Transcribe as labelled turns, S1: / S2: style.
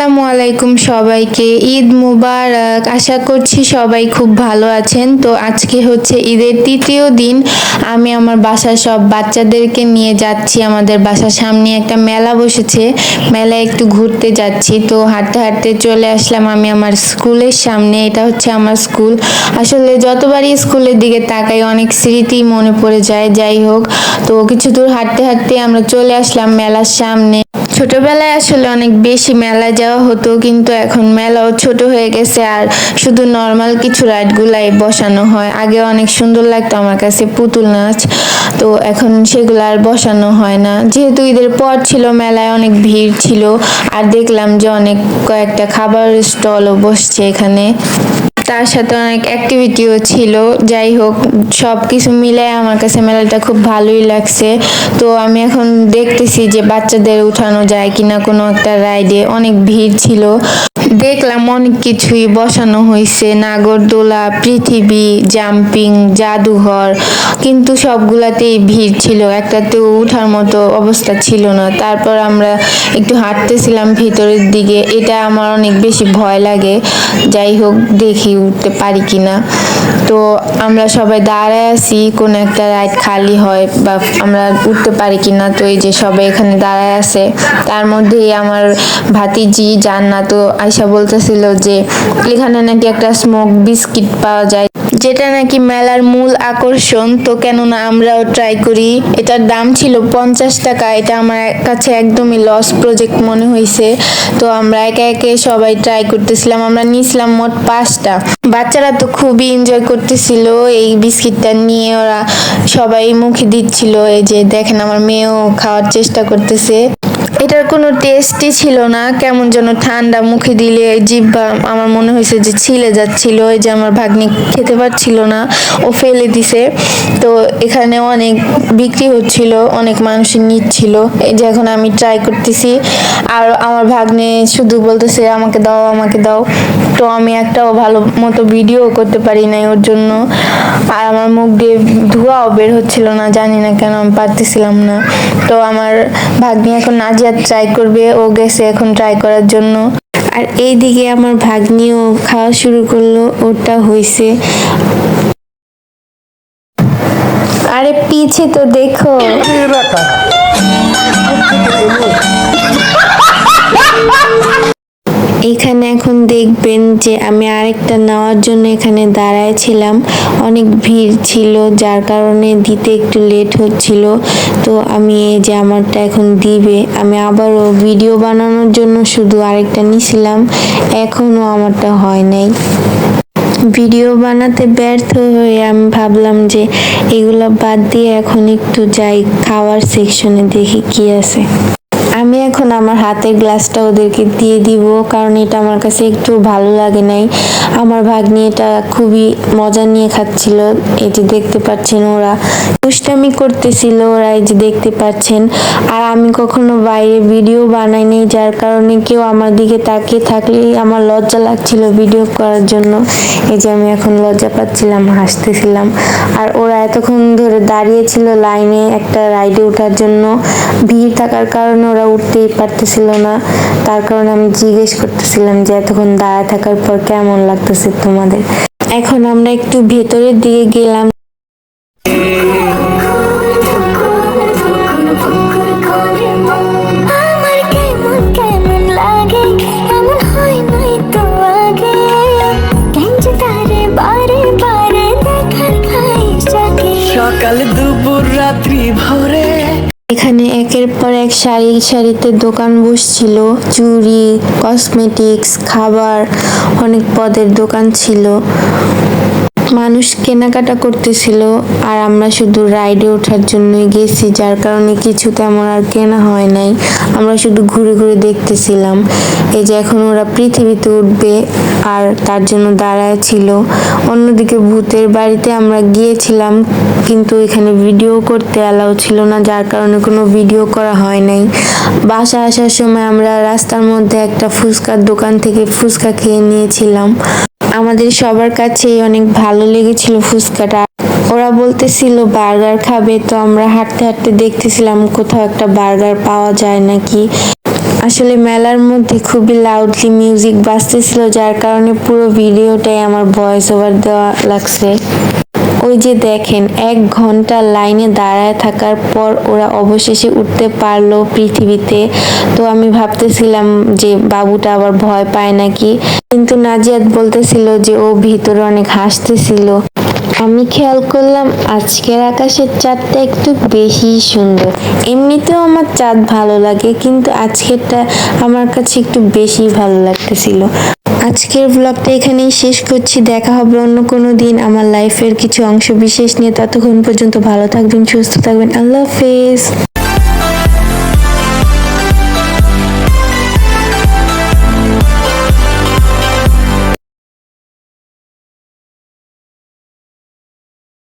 S1: আসসালামু আলাইকুম সবাইকে, ঈদ মুবারক। আশা করছি সবাই খুব ভালো আছেন। তো আজকে হচ্ছে ঈদের তৃতীয় দিন। আমি আমার বাসার সব বাচ্চাদেরকে নিয়ে যাচ্ছি। আমাদের বাসার সামনে একটা মেলা বসেছে, মেলায় একটু ঘুরতে যাচ্ছি। তো হাঁটতে হাঁটতে চলে আসলাম আমি আমার স্কুলের সামনে। এটা হচ্ছে আমার স্কুল। আসলে যতবারই স্কুলের দিকে তাকাই অনেক স্মৃতি মনে পড়ে যায়। যাই হোক, তো কিছু দূর হাঁটতে হাঁটতে আমরা চলে আসলাম মেলার সামনে। ছোটবেলায় আসলে অনেক বেশি মেলায় যাওয়া হতো, কিন্তু এখন মেলাও ছোট হয়ে গেছে আর শুধু নর্মাল কিছু রাইডগুলাই বসানো হয়। আগে অনেক সুন্দর লাগতো আমার কাছে পুতুল নাচ, তো এখন সেগুলো আর বসানো হয় না। যেহেতু ঈদের পর ছিল, মেলায় অনেক ভিড় ছিল আর দেখলাম যে অনেক কয়েকটা খাবার স্টলও বসছে এখানে, তার সাথে অনেক অ্যাক্টিভিটিও ছিল। যাই হোক, সব কিছু মিলে আমার কাছে মেলাটা খুব ভালোই লাগছে। তো আমি এখন দেখতেছি যে বাচ্চাদের উঠানো যায় কিনা কোনো একটা রাইডে। অনেক ভিড় ছিল, দেখলাম অনেক কিছুই বসানো হয়েছে, নাগরদোলা, পৃথিবী, জাম্পিং, জাদুঘর, কিন্তু সবগুলাতেই ভিড় ছিল, একটাতেও উঠার মতো অবস্থা ছিল না। তারপর আমরা একটু হাঁটতেছিলাম ভিতরের দিকে। এটা আমার অনেক বেশি ভয় লাগে। যাই হোক, দেখি উঠতে পারি কিনা। তো আমরা সবাই দাঁড়ায় আছি কোন একটা রাইড খালি হয় বা আমরা উঠতে পারি কিনা। তো এই যে সবাই এখানে দাঁড়ায় আছে, তার মধ্যেই আমার ভাতিজি জান্নাত আয়শা বলতেছিল যে এখানে নাকি একটা স্মোক বিস্কিট পাওয়া যায়, যেটা নাকি মেলার মূল আকর্ষণ। তো কেননা আমরাও ট্রাই করি। এটার দাম ছিল 50 টাকা। এটা আমার কাছে একদমই লস প্রজেক্ট মনে হয়েছে। তো আমরা একে একে সবাই ট্রাই করতেছিলাম। আমরা নিয়েছিলাম মোট 5টা। বাচ্চারা তো খুবই এনজয় করতেছিল এই বিস্কিটটা নিয়ে, ওরা সবাই মুখে দিচ্ছিল। এই যে দেখেন, আমার মেয়েও খাওয়ার চেষ্টা করতেছে। এটার কোনো টেস্টই ছিল না, কেমন যেন ঠান্ডা, মুখে দিলে জিহ্বা আমার মনে হয়েছে যে ছিলে যাচ্ছিল। এই যে আমার ভাগ্নি খেতে পারছিল না, ও ফেলে দিছে। তো এখানে অনেক বিক্রি হচ্ছিল, অনেক মানুষ নিচ্ছিল। এই যে এখন আমি ট্রাই করতেছি আর আমার ভাগ্নে শুধু বলতেছে আমাকে দাও, আমাকে দাও। তো আমি একটাও ভালো মতো ভিডিও করতে পারি নাই ওর জন্য। আর আমার মুখ দিয়ে ধোঁয়াও বের হচ্ছিল না, জানি না কেন আমি পারতেছিলাম না। তো আমার ভাগ্নি এখন নাজিয়া ট্রাই করবে, ও গেছে এখন ট্রাই করার জন্য। আর এইদিকে আমার ভাগ্নিও খাওয়া শুরু করলো, ওটা হয়েছে। আরে পিছে তো দেখো। এখানে এখন দেখবেন যে আমি আরেকটা নেওয়ার জন্য এখানে দাঁড়ায় ছিলাম। অনেক ভিড় ছিল, যার কারণে দিতে একটু লেট হচ্ছিল। তো আমি এই যে আমারটা এখন দিবে, আমি আবারও ভিডিও বানানোর জন্য শুধু আরেকটা নিছিলাম, এখনো আমারটা হয় নাই। ভিডিও বানাতে ব্যর্থ হয়ে আমি ভাবলাম যে এগুলো বাদ দিয়ে এখন একটু যাই খাওয়ার সেকশনে, দেখি কি আছে। আমি এখন আমার হাতের গ্লাসটা ওদেরকে দিয়ে দিব, কারণ এটা আমার কাছে একটু ভালো লাগে নাই। আমার ভাগ্নি এটা খুবই মজা নিয়ে খাচ্ছিল। এই যে দেখতে পাচ্ছেন ওরা দুষ্টামি করতেছিল, ওরা এই যে দেখতে পাচ্ছেন। আর আমি কখনো বাইরে ভিডিও বানাই নাই, যার কারণে কেউ আমার দিকে তাকিয়ে থাকলেই আমার লজ্জা লাগছিল ভিডিও করার জন্য। এই যে আমি এখন লজ্জা পাচ্ছিলাম, হাসতেছিলাম। আর ওরা এতক্ষণ ধরে দাঁড়িয়েছিল লাইনে একটা রাইডে ওঠার জন্য। ভিড় থাকার কারণে ওরা উঠতেই পারতেছিল না। তার কারণে আমি জিজ্ঞেস করতেছিলাম যে এতক্ষণ দাঁড়ায় থাকার পর কেমন লাগতেছে তোমাদের। এখন আমরা একটু ভেতরের দিকে গেলাম।
S2: সকাল দুপুর রাত্রি ভোরে
S1: এখানে একের পর এক সারি সারিতে দোকান বসছিল, চুড়ি, কসমেটিক্স, খাবার, অনেক পদের দোকান ছিল। মানুষ কেনাকাটা করতেছিল আর আমরা শুধু রাইডে ওঠার জন্যই গেছি, যার কারণে কিছু তেমন আর কেনা হয় নাই। আমরা শুধু ঘুরে ঘুরে দেখতেছিলাম। এই যে এখন ওরা পৃথিবীতে উঠবে আর তার জন্য দাঁড়ায় ছিল। অন্যদিকে ভূতের বাড়িতে আমরা গিয়েছিলাম, কিন্তু এখানে ভিডিও করতে অ্যালাউ ছিল না, যার কারণে কোনো ভিডিও করা হয় নাই। বাসা আসার সময় আমরা রাস্তার মধ্যে একটা ফুচকার দোকান থেকে ফুচকা খেয়ে নিয়েছিলাম। আমাদের সবার কাছেই অনেক ভালো লেগেছিল ফুচকাটা। ওরা বলতেছিল বার্গার খাবে, তো আমরা হাঁটতে হাঁটতে দেখতেছিলাম কোথাও একটা বার্গার পাওয়া যায় নাকি। আসলে মেলার মধ্যে খুবই লাউডলি মিউজিক বাজতেছিল, যার কারণে পুরো ভিডিওটাই আমার ভয়েস ওভার দেওয়া লাগছে। ওই যে দেখেন, 1 ঘন্টা লাইনে দাঁড়ায় থাকার পর ওরা অবশেষে উঠতে পারলো পৃথিবীতে। তো আমি ভাবতেছিলাম যে বাবুটা আবার ভয় পায় নাকি, কিন্তু নাজিয়াত বলতেছিল যে ও ভিতরে অনেক হাসতেছিল। আমি খেয়াল করলাম আজকের আকাশের চাঁদটা একটু বেশি সুন্দর। এমনিতেও আমার চাঁদ ভালো লাগে, কিন্তু আজকেরটা আমার কাছে একটু বেশি ভালো লাগতেছিল। আজকের ব্লগটা এখানেই শেষ করছি। দেখা হবে অন্য কোনো দিন আমার লাইফের কিছু অংশ বিশেষ নিয়ে। ততক্ষণ পর্যন্ত ভালো থাকবেন, সুস্থ থাকবেন। আল্লাহ হাফেজ।